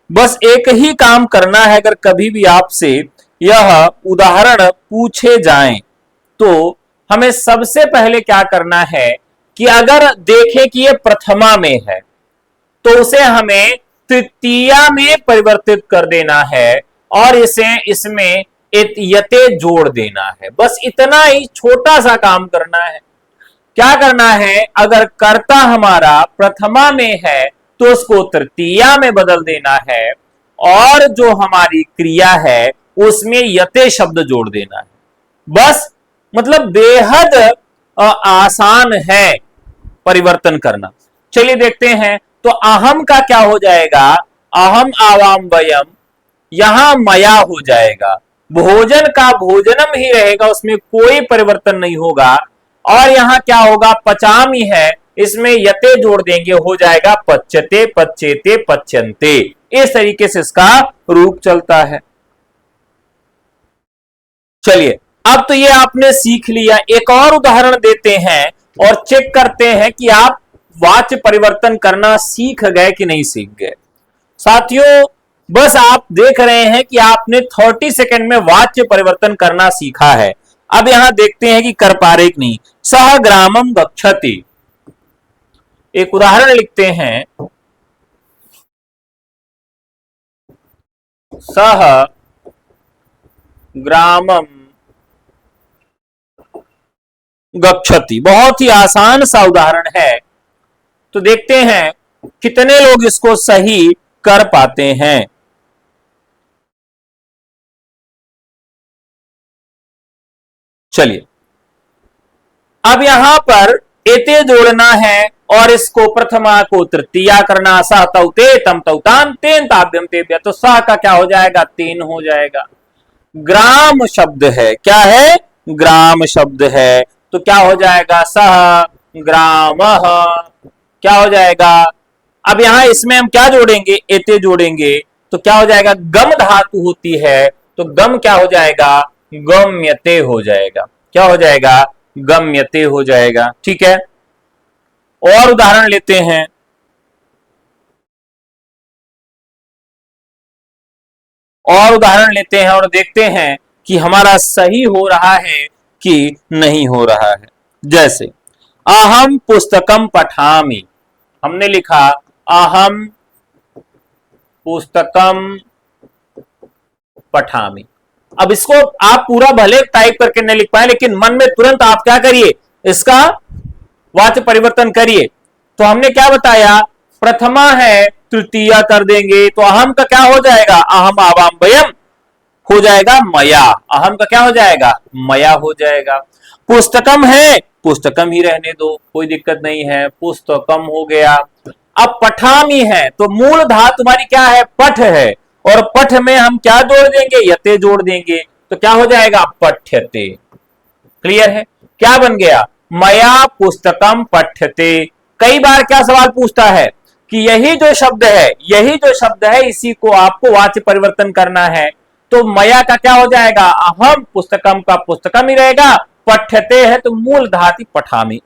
बस एक ही काम करना है। अगर कभी भी आपसे यह उदाहरण पूछे जाएं तो हमें सबसे पहले क्या करना है कि अगर देखें कि यह प्रथमा में है तो उसे हमें तृतीया में परिवर्तित कर देना है और इसे इसमें यते जोड़ देना है। बस इतना ही छोटा सा काम करना है। क्या करना है, अगर कर्ता हमारा प्रथमा में है तो उसको तृतीया में बदल देना है और जो हमारी क्रिया है उसमें यते शब्द जोड़ देना है। बस मतलब बेहद आसान है परिवर्तन करना। चलिए देखते हैं। तो अहम का क्या हो जाएगा, अहम आवाम वयम, यहां मया हो जाएगा। भोजन का भोजनम ही रहेगा, उसमें कोई परिवर्तन नहीं होगा। और यहां क्या होगा, पचामी है, इसमें यते जोड़ देंगे, हो जाएगा पच्यते, पच्येते, पच्यन्ते। इस तरीके से इसका रूप चलता है। चलिए, अब तो ये आपने सीख लिया। एक और उदाहरण देते हैं और चेक करते हैं कि आप वाच्य परिवर्तन करना सीख गए कि नहीं सीख गए। साथियों, बस आप देख रहे हैं कि आपने 30 सेकंड में वाच्य परिवर्तन करना सीखा है। अब यहां देखते हैं कि कर पा रहे कि नहीं। सह ग्रामम गच्छति, एक उदाहरण लिखते हैं, सह ग्रामम गच्छति। बहुत ही आसान सा उदाहरण है। तो देखते हैं कितने लोग इसको सही कर पाते हैं। चलिए, अब यहां पर एते जोड़ना है और इसको प्रथमा को तृतीया करना। सा तौ ते तम तौ ताम तेन ताभ्यम तेभ्य, तो सा का क्या हो जाएगा, तेन हो जाएगा। ग्राम शब्द है, क्या है, ग्राम शब्द है, तो क्या हो जाएगा, सह ग्रामः, क्या हो जाएगा। अब यहां इसमें हम क्या जोड़ेंगे, एते जोड़ेंगे, तो क्या हो जाएगा, गम धातु होती है, तो गम क्या हो जाएगा, गम्यते हो जाएगा। क्या हो जाएगा, गम्यते हो जाएगा। ठीक है, और उदाहरण लेते हैं। और उदाहरण लेते हैं और देखते हैं कि हमारा सही हो रहा है कि नहीं हो रहा है। जैसे अहम पुस्तकम पठामि, हमने लिखा अहम पुस्तकम पठामि। अब इसको आप पूरा भले टाइप करके नहीं लिख पाए, लेकिन मन में तुरंत आप क्या करिए, इसका वाच्य परिवर्तन करिए। तो हमने क्या बताया, प्रथमा है, तृतीया कर देंगे तो अहम का क्या हो जाएगा, अहम आवाम वयम हो जाएगा मया। अहम का क्या हो जाएगा, मया हो जाएगा। पुस्तकम है, पुस्तकम ही रहने दो, कोई दिक्कत नहीं है, पुस्तकम हो गया। अब पठामी है तो मूल धातु तुम्हारी क्या है, पठ है, और पठ में हम क्या जोड़ देंगे, यते जोड़ देंगे, तो क्या हो जाएगा, पठ्यते। क्लियर है, क्या बन गया, मया पुस्तकम पठ्यते। कई बार क्या सवाल पूछता है कि यही जो शब्द है, यही जो शब्द है, इसी को आपको वाच्य परिवर्तन करना है। तो मया का क्या हो जाएगा, अहम, पुस्तकम का पुस्तकम ही रहेगा, पठ्यते है तो मूल धातु पठामी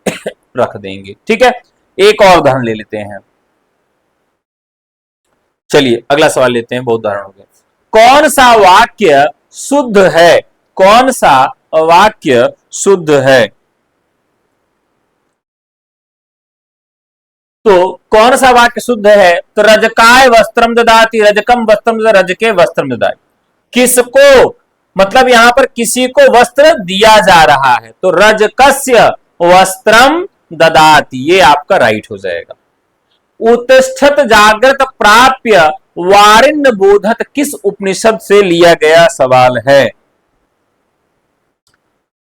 रख देंगे। ठीक है, एक और उदाहरण ले लेते हैं। चलिए अगला सवाल लेते हैं, बहुत उदाहरण हो गए। कौन सा वाक्य शुद्ध है, कौन सा वाक्य शुद्ध है। तो कौन सा वाक्य शुद्ध है, तो रजकाय वस्त्रम ददाति, रजकम वस्त्रम, रजके वस्त्रम ददाति। किसको, मतलब यहां पर किसी को वस्त्र दिया जा रहा है, तो रजकस्य वस्त्रम ददाति, ये आपका राइट हो जाएगा। उत्तिष्ठत जागृत प्राप्य वारिण्य बोधत किस उपनिषद से लिया गया सवाल है।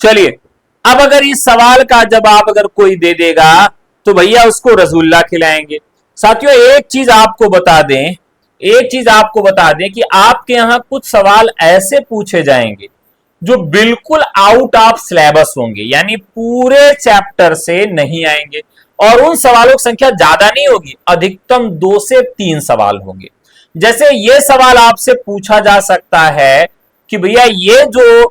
चलिए, अब अगर इस सवाल का जवाब अगर कोई दे देगा तो भैया उसको रसगुल्ला खिलाएंगे। साथियों एक चीज आपको बता दें, एक चीज आपको बता दें कि आपके यहां कुछ सवाल ऐसे पूछे जाएंगे जो बिल्कुल आउट ऑफ सिलेबस होंगे, यानी पूरे चैप्टर से नहीं आएंगे, और उन सवालों की संख्या ज्यादा नहीं होगी, अधिकतम 2 से 3 सवाल होंगे। जैसे ये सवाल आपसे पूछा जा सकता है कि भैया ये जो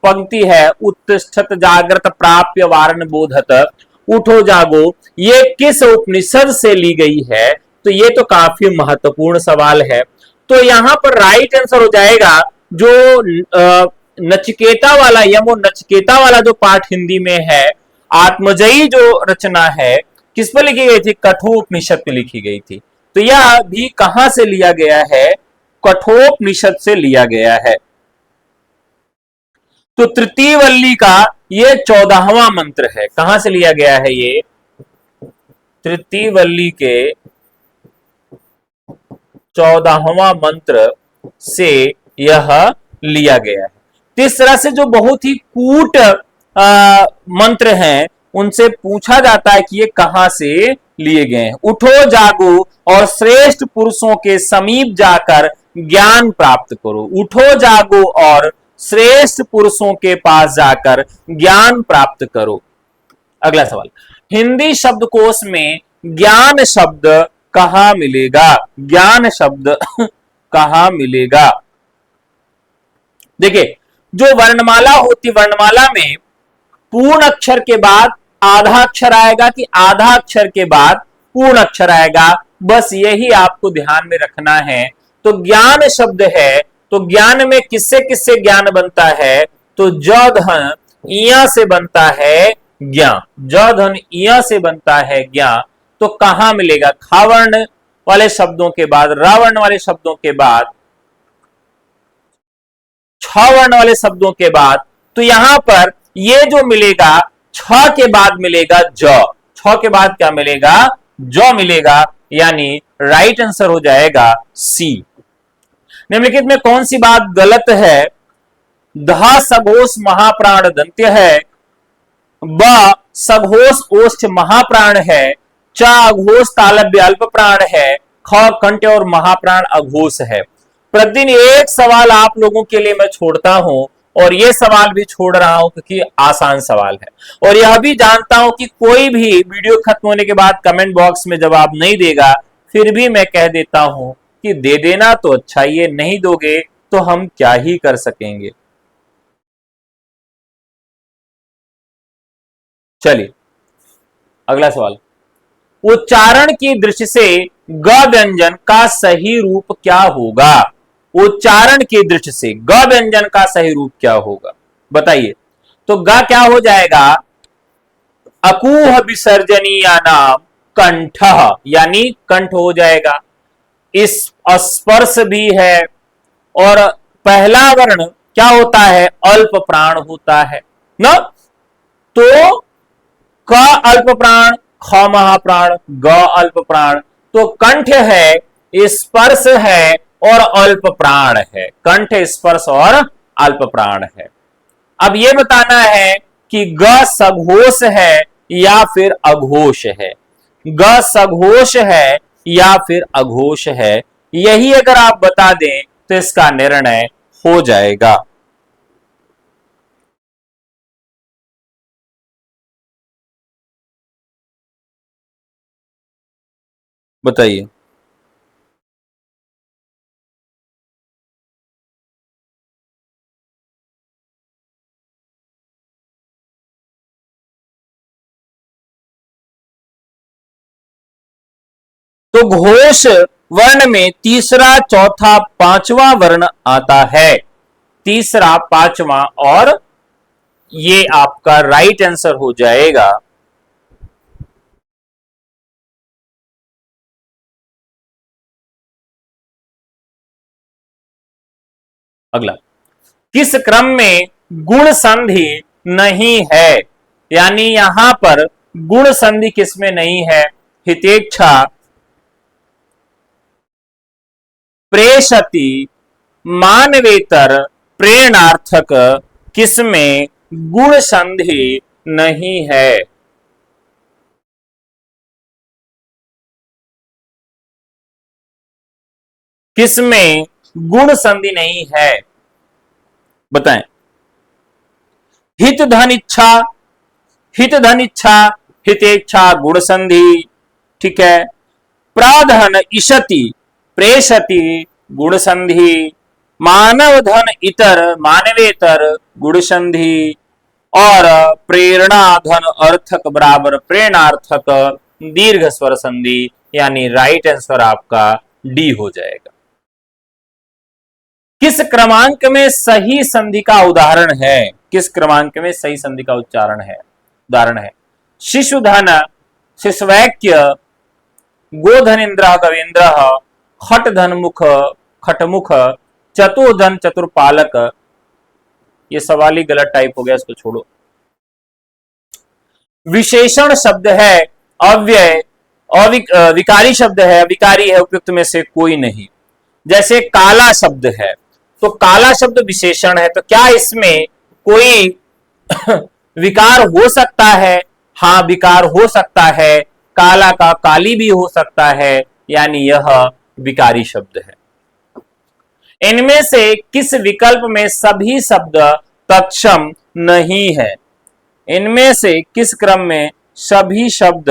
पंक्ति है, उत्तिष्ठत जागृत प्राप्य वारण बोधत, उठो जागो, ये किस उपनिषद से ली गई है, तो ये तो काफी महत्वपूर्ण सवाल है। तो यहां पर राइट आंसर हो जाएगा जो नचिकेता वाला, यमो नचिकेता वाला जो पाठ हिंदी में है, आत्मजयी जो रचना है, किस पर लिखी गई थी, कठोपनिषद पे लिखी गई थी। तो यह भी कहां से लिया गया है, कठोपनिषद से लिया गया है। तो तृतीय वल्ली का ये 14वां मंत्र है, कहां से लिया गया है, ये तृतीय वल्ली के 14वां मंत्र से यह लिया गया है। तो इस तरह से जो बहुत ही कूट मंत्र हैं, उनसे पूछा जाता है कि ये कहां से लिए गए हैं। उठो जागो और श्रेष्ठ पुरुषों के समीप जाकर ज्ञान प्राप्त करो। उठो जागो और श्रेष्ठ पुरुषों के पास जाकर ज्ञान प्राप्त करो। अगला सवाल, हिंदी शब्दकोश में ज्ञान शब्द कहां मिलेगा, ज्ञान शब्द कहां मिलेगा। देखिए, जो वर्णमाला होती, वर्णमाला में पूर्ण अक्षर के बाद आधा अक्षर आएगा कि आधा अक्षर के बाद पूर्ण अक्षर आएगा, बस यही आपको ध्यान में रखना है। तो ज्ञान शब्द है, तो ज्ञान में किससे किससे ज्ञान बनता है, तो ज धन इया से बनता है ज्ञा, ज धन इया से बनता है ज्ञा। तो कहां मिलेगा, खा वर्ण वाले शब्दों के बाद, रा वर्ण वाले शब्दों के बाद, छ वर्ण वाले शब्दों के बाद। तो यहां पर ये जो मिलेगा, छ के बाद मिलेगा ज, छ के बाद क्या मिलेगा, ज मिलेगा, यानी राइट आंसर हो जाएगा सी। निम्नलिखित में कौन सी बात गलत है, ध सघोष महाप्राण दंत्य है, ब सघोष ओष्ठ महाप्राण है, च अघोष तालव्य अल्प प्राण है, ख कंठ और महाप्राण अघोष है। प्रतिदिन एक सवाल आप लोगों के लिए मैं छोड़ता हूं, और यह सवाल भी छोड़ रहा हूं क्योंकि आसान सवाल है, और यह भी जानता हूं कि कोई भी वीडियो खत्म होने के बाद कमेंट बॉक्स में जवाब नहीं देगा, फिर भी मैं कह देता हूं कि दे देना तो अच्छा, ये नहीं दोगे तो हम क्या ही कर सकेंगे। चलिए अगला सवाल, उच्चारण की दृष्टि से ग व्यंजन का सही रूप क्या होगा। उच्चारण की दृष्टि से ग व्यंजन का सही रूप क्या होगा, बताइए। तो ग क्या हो जाएगा, अकूह विसर्जनीय नाम कंठ, यानी कंठ हो जाएगा। इस स्पर्श भी है, और पहला वर्ण क्या होता है, अल्प प्राण होता है ना। तो क अल्प प्राण, ख महाप्राण, ग अल्प प्राण, तो कंठ है, स्पर्श है और अल्प प्राण है। कंठ, स्पर्श और अल्प प्राण है। अब यह बताना है कि ग सघोष है या फिर अघोष है, ग सघोष है या फिर अघोष है, यही अगर आप बता दें तो इसका निर्णय हो जाएगा। बताइए। तो घोष वर्ण में तीसरा, चौथा, पांचवा वर्ण आता है, तीसरा, पांचवा, और ये आपका राइट आंसर हो जाएगा। अगला, किस क्रम में गुण संधि नहीं है, यानी यहां पर गुण संधि किसमें नहीं है, हितेच्छा, प्रेषति, मानवेतर, प्रेरणार्थक, किसमें गुण संधि नहीं है। किसमें गुण संधि नहीं है, बताएं। हित धन इच्छा, हित धन इच्छा, हितेच्छा, गुण संधि, ठीक है। प्राधन इशति, प्रेषति, गुण संधि, मानव धन इतर, मानवेतर, गुण संधि, और प्रेरणा धन अर्थक बराबर प्रेरणार्थक, दीर्घ स्वर संधि, यानी राइट आंसर आपका डी हो जाएगा। किस क्रमांक में सही संधि का उदाहरण है, किस क्रमांक में सही संधि का उच्चारण है, उदाहरण है, शिशुधन, शिशवैक्य, गोधन इंद्र गवेंद्र, खट धन मुख, खटमुख, चतुर्धन चतुर्पालक। ये सवाल ही गलत टाइप हो गया, इसको छोड़ो। विशेषण शब्द है, अव्यय, विकारी शब्द है, विकारी है, उपयुक्त में से कोई नहीं। जैसे काला शब्द है, तो काला शब्द विशेषण है, तो क्या इसमें कोई विकार हो सकता है, हाँ विकार हो सकता है, काला का काली भी हो सकता है, यानी यह विकारी शब्द है। इनमें से किस विकल्प में सभी शब्द तत्सम नहीं है, इनमें से किस क्रम में सभी शब्द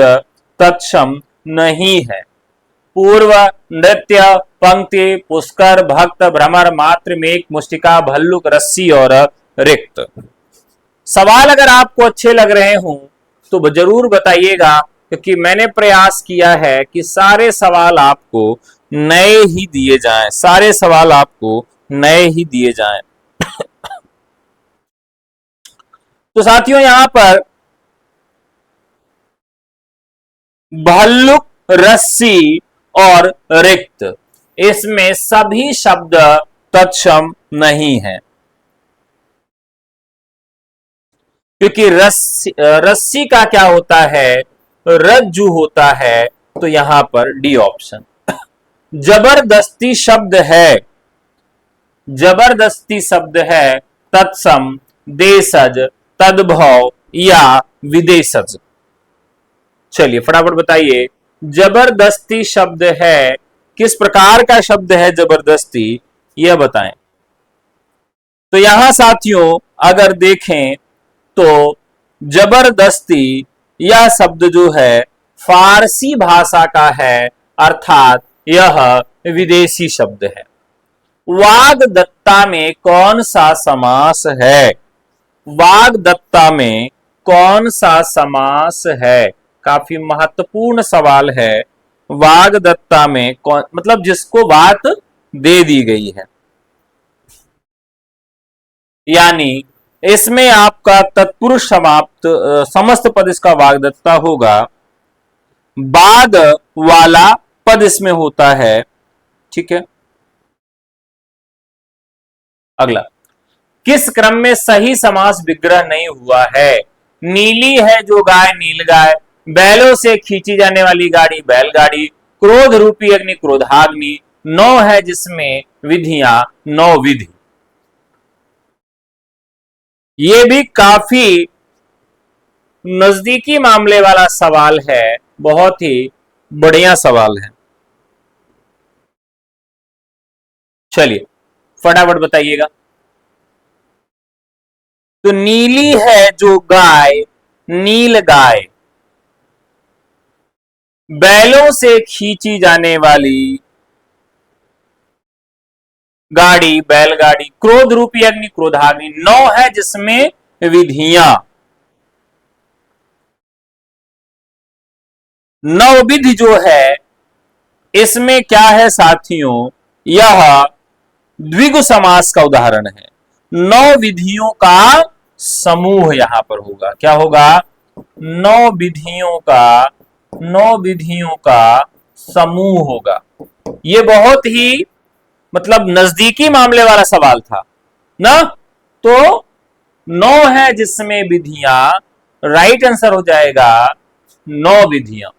तत्सम नहीं है। पूर्व, नृत्य, पंक्ति, पुष्कर, भक्त, भ्रमर, मात्र, मेघ, मुष्टिका, भल्लुक, रस्सी और रिक्त। सवाल अगर आपको अच्छे लग रहे हों तो जरूर बताइएगा, क्योंकि मैंने प्रयास किया है कि सारे सवाल आपको नए ही दिए जाएं, सारे सवाल आपको नए ही दिए जाएं। तो साथियों, यहां पर भल्लुक, रस्सी और रिक्त, इसमें सभी शब्द तत्सम नहीं है, क्योंकि रस्सी का क्या होता है, रज्जु होता है, तो यहां पर डी ऑप्शन। जबरदस्ती शब्द है, जबरदस्ती शब्द है, तत्सम, देशज, तद्भव या विदेशज। चलिए फटाफट बताइए, जबरदस्ती शब्द है, किस प्रकार का शब्द है जबरदस्ती, यह बताएं। तो यहां साथियों अगर देखें तो जबरदस्ती यह शब्द जो है फारसी भाषा का है, अर्थात यह विदेशी शब्द है। वाग्दत्ता में कौन सा समास है, वाग्दत्ता में कौन सा समास है, काफी महत्वपूर्ण सवाल है। वाग्दत्ता में कौन, मतलब जिसको बात दे दी गई है, यानी इसमें आपका तत्पुरुष समाप्त समस्त पद इसका वाग्दत्ता होगा। बाद वाला पद इसमें होता है, ठीक है। अगला, किस क्रम में सही समास विग्रह नहीं हुआ है? नीली है जो गाय नील गाय, बैलों से खींची जाने वाली गाड़ी बैलगाड़ी, क्रोध रूपी अग्नि क्रोधाग्नि, नौ है जिसमें विधियां नौ विधि। ये भी काफी नजदीकी मामले वाला सवाल है, बहुत ही बढ़िया सवाल है। चलिए फटाफट बताइएगा। तो नीली है जो गाय नील गाय, बैलों से खींची जाने वाली गाड़ी बैलगाड़ी, क्रोध रूपी अग्नि क्रोधाग्नि, नौ है जिसमें विधियां। नवविधि जो है इसमें क्या है साथियों, यह द्विगु समास का उदाहरण है। नौ विधियों का समूह यहां पर होगा। क्या होगा? नौ विधियों का समूह होगा। यह बहुत ही मतलब नजदीकी मामले वाला सवाल था ना। तो नौ है जिसमें विधियां, राइट आंसर हो जाएगा नौ विधियां।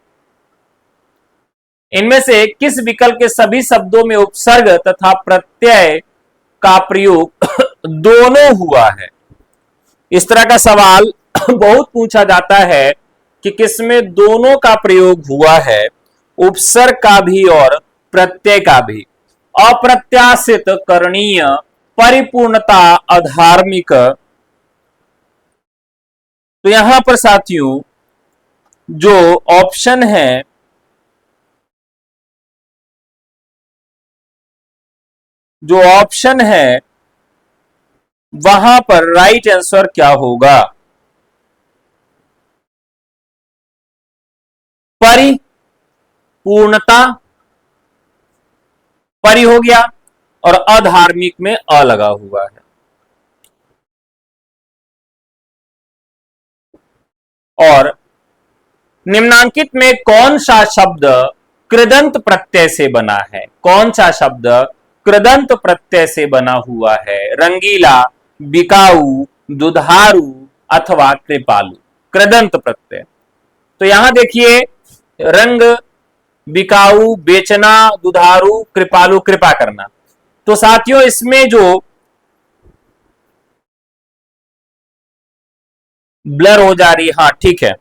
इनमें से किस विकल्प के सभी शब्दों में उपसर्ग तथा प्रत्यय का प्रयोग दोनों हुआ है? इस तरह का सवाल बहुत पूछा जाता है कि किसमें दोनों का प्रयोग हुआ है, उपसर्ग का भी और प्रत्यय का भी। अप्रत्याशित, करणीय, परिपूर्णता, अधार्मिक। तो यहां पर साथियों जो ऑप्शन है, वहां पर राइट आंसर क्या होगा? परिपूर्णता, परि हो गया, और अधार्मिक में अ लगा हुआ है। और निम्नांकित में कौन सा शब्द कृदंत प्रत्यय से बना है? कौन सा शब्द कृदंत प्रत्यय से बना हुआ है? रंगीला, बिकाऊ, दुधारू अथवा कृपालु। कृदंत प्रत्यय। तो यहां देखिए, रंग, बिकाऊ, बेचना, दुधारू, कृपालु, कृपा करना। तो साथियों इसमें जो ब्लर हो जा रही है, हाँ ठीक है,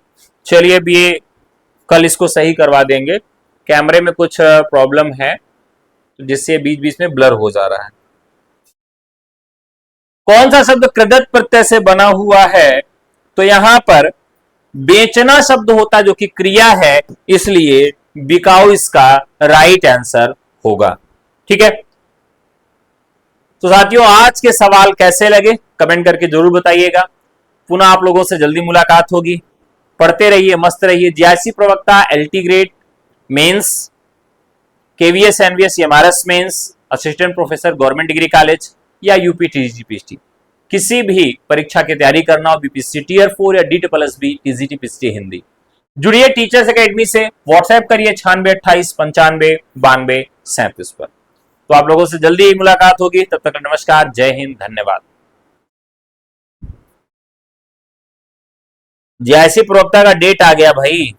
चलिए अब ये कल इसको सही करवा देंगे। कैमरे में कुछ प्रॉब्लम है जिससे बीच बीच में ब्लर हो जा रहा है। कौन सा शब्द कृदंत प्रत्यय से बना हुआ है? तो यहां पर बेचना शब्द होता जो कि क्रिया है, इसलिए बिकाऊ इसका राइट आंसर होगा। ठीक है। तो साथियों आज के सवाल कैसे लगे कमेंट करके जरूर बताइएगा। पुनः आप लोगों से जल्दी मुलाकात होगी। पढ़ते रहिए, मस्त रहिए। जीआईसी प्रवक्ता, LT grade mains, KVS NVS, MRS mains, assistant professor government degree college या यूपी टीजीटी पीएचडी, किसी भी परीक्षा की तैयारी करना हो, बीपीएससी टीयर 4 या DSSB टीजीटी पीएचडी हिंदी, जुड़िए टीचर्स एकेडमी से। व्हाट्सएप करिए 9628959237 पर। तो आप लोगों से जल्दी ही मुलाकात होगी। तब तक नमस्कार, जय हिंद, धन्यवाद। जीआईसी प्रवक्ता का डेट आ गया भाई।